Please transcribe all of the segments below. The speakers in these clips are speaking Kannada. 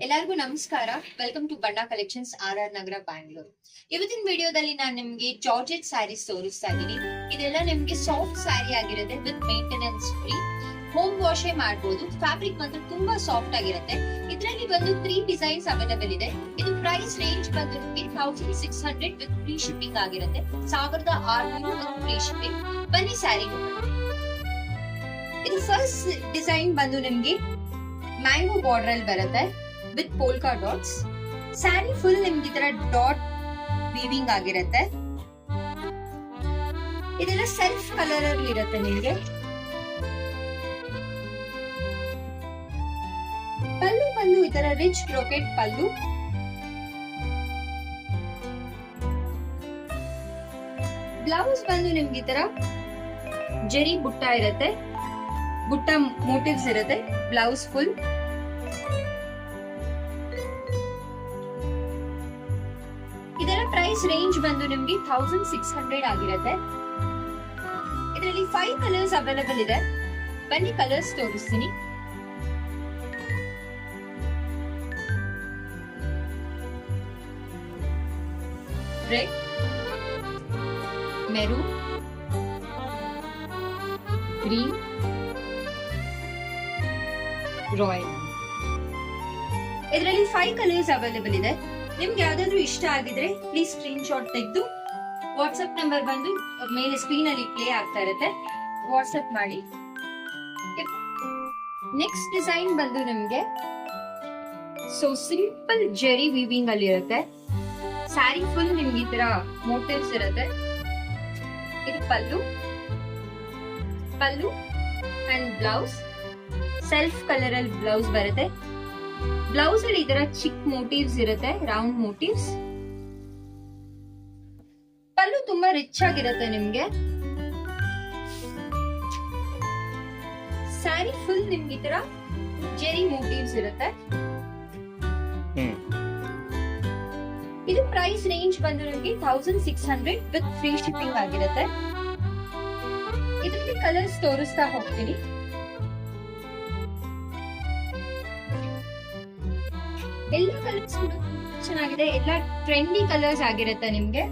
ಎಲ್ಲರಿಗೂ ನಮಸ್ಕಾರ. ವೆಲ್ಕಮ್ ಟು ಬಣ್ಣ ಕಲೆಕ್ಷನ್ಸ್, RR ನಗರ, ಬ್ಯಾಂಗ್ಳೂರ್. ಇವತ್ತಿನ ವಿಡಿಯೋದಲ್ಲಿ ನಾನು ನಿಮ್ಗೆ ಜಾರ್ಜೆಟ್ ಸ್ಯಾರೀಸ್ ತೋರಿಸ್ತಾ ಇದ್ದೀನಿ. ಇದೆಲ್ಲ ನಿಮ್ಗೆ ಸಾಫ್ಟ್ ಸ್ಯಾರಿ ಆಗಿರುತ್ತೆ ವಿತ್ ಮೇಂಟೆನೆನ್ಸ್ ಫ್ರೀ. ಹೋಮ್ ವಾಶೇ ಮಾಡಬಹುದು. ಫ್ಯಾಬ್ರಿಕ್ ಮಾತ್ರ ತುಂಬಾ ಸಾಫ್ಟ್ ಆಗಿರುತ್ತೆ. ಇದರಲ್ಲಿ ಬಂದು 3 ಡಿಸೈನ್ಸ್ ಅವೈಲೇಬಲ್ ಇದೆ. ಇದು ಪ್ರೈಸ್ ರೇಂಜ್ ಬಂದು 1600 ವಿತ್ ಫ್ರೀ ಶಿಪ್ಪಿಂಗ್ ಆಗಿರುತ್ತೆ. 1600 ವಿತ್ ಫ್ರೀ ಶಿಪ್ಪಿಂಗ್. ಬನ್ನಿ ಸ್ಯಾರಿ ನೋಡೋಣ. ಇದು ಫಸ್ಟ್ ಡಿಸೈನ್ ಬಂದು ನಿಮ್ಗೆ ಮ್ಯಾಂಗೋ ಬಾರ್ಡರ್ ಅಲ್ಲಿ ಬರುತ್ತೆ with polka dots. Sari full ನಿಮ್ಗೆ ಈ ತರ ಡಾಟ್ ವೀವಿಂಗ್ ಆಗಿರುತ್ತೆ. ಇದೆಲ್ಲ ಸೆಲ್ಫ್ ಕಲರ್ ಅಲ್ಲಿ ಇರುತ್ತೆ. ನಿಮ್ಗೆ ಪಲ್ಲು ಬಂದು ಈ ತರ ರಿಚ್ ಬ್ರೊಕೆಟ್ ಪಲ್ಲು. ಬ್ಲೌಸ್ ಬಂದು ನಿಮ್ಗೆ ಈ ತರ ಜರಿ ಬುಟ್ಟ ಇರುತ್ತೆ. ಬುಟ್ಟ ಮೋಟಿವ್ಸ್ ಇರುತ್ತೆ ಬ್ಲೌಸ್ ಫುಲ್. ಇದರ ಪ್ರೈಸ್ ರೇಂಜ್ ಬಂದು ನಿಮ್ಗೆ 1600 ಆಗಿರುತ್ತೆ. ಇದರಲ್ಲಿ 5 ಕಲರ್ಸ್ ಅವೈಲೇಬಲ್ ಇದೆ. ಬನ್ನಿ ಕಲರ್ಸ್ ತೋರಿಸ್ತೀನಿ. Red, maroon, green, royal. ಇದರಲ್ಲಿ 5 ಕಲರ್ಸ್ ಅವೈಲೇಬಲ್ ಇದೆ. ನಿಮ್ಗೆ ಯಾವ್ದಾದ್ರು ಇಷ್ಟ ಆಗಿದ್ರೆ ಪ್ಲೀಸ್ ಸ್ಕ್ರೀನ್ ಶಾಟ್ ತೆಗೆದು ವಾಟ್ಸ್ಆಪ್ ನಂಬರ್ ಬಂದು ಮೇಲೆ ಸ್ಕ್ರೀನ್ ಅಲ್ಲಿ ಪ್ಲೇ ಆಗ್ತಾ ಇರುತ್ತೆ, ವಾಟ್ಸ್ಆಪ್ ಮಾಡಿ. ನೆಕ್ಸ್ಟ್ ಡಿಸೈನ್ ಬಂದು ನಿಮ್ಗೆ ಸಿಂಪಲ್ ಜೆರಿ ವೀವಿಂಗ್ ಅಲ್ಲಿ ಇರುತ್ತೆ. ಸ್ಯಾರಿ ಫುಲ್ ನಿಮ್ಗೆ ಈ ತರ ಮೋಟಿವ್ಸ್ ಇರುತ್ತೆ. ಇದು ಪಲ್ಲು ಅಂಡ್ ಬ್ಲೌಸ್ ಸೆಲ್ಫ್ ಕಲರ್ ಅಲ್ಲಿ ಬ್ಲೌಸ್ ಬರುತ್ತೆ. ಬ್ಲೌಸ್ ಅಲ್ಲಿ ಈ ತರ ಚಿಕ್ ಮೋಟಿವ್ಸ್ ಇರುತ್ತೆ, ರೌಂಡ್ ಮೋಟಿವ್ಸ್. ಪಲ್ಲು ತುಂಬಾ ರಿಚ್ ಆಗಿರುತ್ತೆ ನಿಮ್ಗೆ. ಸ್ಯಾರಿ ಫುಲ್ ನಿಮ್ಗೆ ಈ ತರ ಜೆರಿ ಮೋಟಿವ್ಸ್ ಇರುತ್ತೆ. ಇದು ಪ್ರೈಸ್ ರೇಂಜ್ ಬಂದು ನಿಮ್ಗೆ 1600 ವಿತ್ ಫ್ರೀ ಶಿಪ್ಪಿಂಗ್ ಆಗಿರುತ್ತೆ. ಇದರಲ್ಲಿ ಕಲರ್ಸ್ ತೋರಿಸ್ತಾ ಹೋಗ್ತೀನಿ. ಎಲ್ಲ ಕಲರ್ಸ್ ಕೂಡ ಚೆನ್ನಾಗಿದೆ. ಎಲ್ಲ ಟ್ರೆಂಡಿ ಕಲರ್ಸ್ ಆಗಿರುತ್ತೆ. ನಿಮ್ಗೆ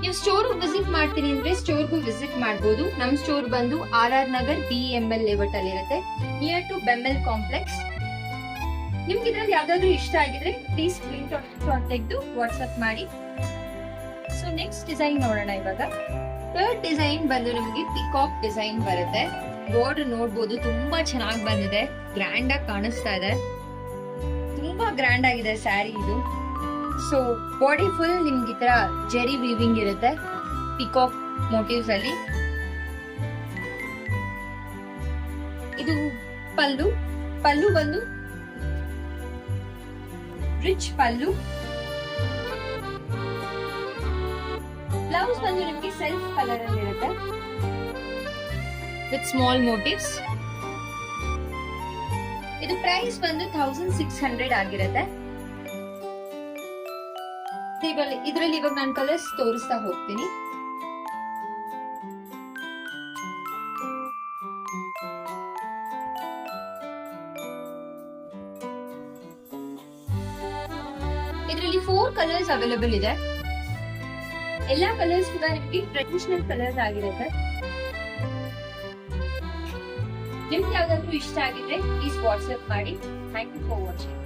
ನೀವು ಸ್ಟೋರ್ ವಿಸಿಟ್ ಮಾಡ್ತೀನಿ ಅಂದ್ರೆ ಸ್ಟೋರ್ಗೂ ವಿಸಿಟ್ ಮಾಡಬಹುದು. ನಮ್ ಸ್ಟೋರ್ ಬಂದು RR ನಗರ್ BML ಲೇಔಟ್ ಅಲ್ಲಿ ಇರುತ್ತೆ, ನಿಯರ್ ಟು ಬೆಮೆಲ್ ಕಾಂಪ್ಲೆಕ್ಸ್. ನಿಮ್ಗೆ ಇದ್ರಲ್ಲಿ ಯಾವ್ದಾದ್ರು ಇಷ್ಟ ಆಗಿದ್ರೆ ಪ್ಲೀಸ್ ಸ್ಕ್ರೀನ್ ಶಾಟ್ ತೆಗೆದು ವಾಟ್ಸ್ಆಪ್ ಮಾಡಿ. ಸೊ ನೆಕ್ಸ್ಟ್ ಡಿಸೈನ್ ನೋಡೋಣ. ಇವಾಗ ಥರ್ಡ್ ಡಿಸೈನ್ ಬಂದು ನಿಮ್ಗೆ ಪಿಕಾಕ್ ಡಿಸೈನ್ ಬರುತ್ತೆ. ಬಾರ್ಡರ್ ನೋಡ್ಬೋದು, ತುಂಬಾ ಚೆನ್ನಾಗಿ ಬಂದಿದೆ, ಗ್ರ್ಯಾಂಡ್ ಆಗಿ ಕಾಣಿಸ್ತಾ ಇದೆ. ತುಂಬಾ ಗ್ರ್ಯಾಂಡ್ ಆಗಿದೆ ಸ್ಯಾರಿ ಇದು. ಸೊ ಬಾಡಿ ಫುಲ್ ನಿಮ್ಗೆ ಈ ತರ ಜೆರಿ ವೀವಿಂಗ್ ಇರುತ್ತೆ ಪಿಕಾಕ್ ಮೋಟಿವ್ಸ್ ಅಲ್ಲಿ. ಇದು ಪಲ್ಲು ಬಂದು ರಿಚ್ ಪಲ್ಲು. ಬ್ಲೌಸ್ ಬಂದು ನಿಮ್ಗೆ ಸೆಲ್ಫ್ ಕಲರ್ ಅಲ್ಲಿ ಇರುತ್ತೆ ವಿತ್ ಸ್ಮಾಲ್ ಮೋಟಿವ್ಸ್. ಇದು ಪ್ರೈಸ್ ಬಂದು 1600 ಆಗಿರುತ್ತೆ. ಇದರಲ್ಲಿ ಇವಾಗ ನಾನು ಕಲರ್ಸ್ ತೋರಿಸ್ತಾ ಹೋಗ್ತೀನಿ. ಇದರಲ್ಲಿ 4 ಕಲರ್ಸ್ ಅವೈಲೇಬಲ್ ಇದೆ. ಎಲ್ಲಾ ಕಲರ್ಸ್ ಕೂಡ ನಿಮಗೆ ಟ್ರೆಡಿಷನಲ್ ಕಲರ್ಸ್ ಆಗಿರುತ್ತೆ. ನಿಮ್ಗೆ ಯಾವ್ದಾದ್ರು ಇಷ್ಟ ಆಗಿದ್ರೆ ಪ್ಲೀಸ್ ವಾಟ್ಸ್ಆಪ್ ಮಾಡಿ. Thank you for watching.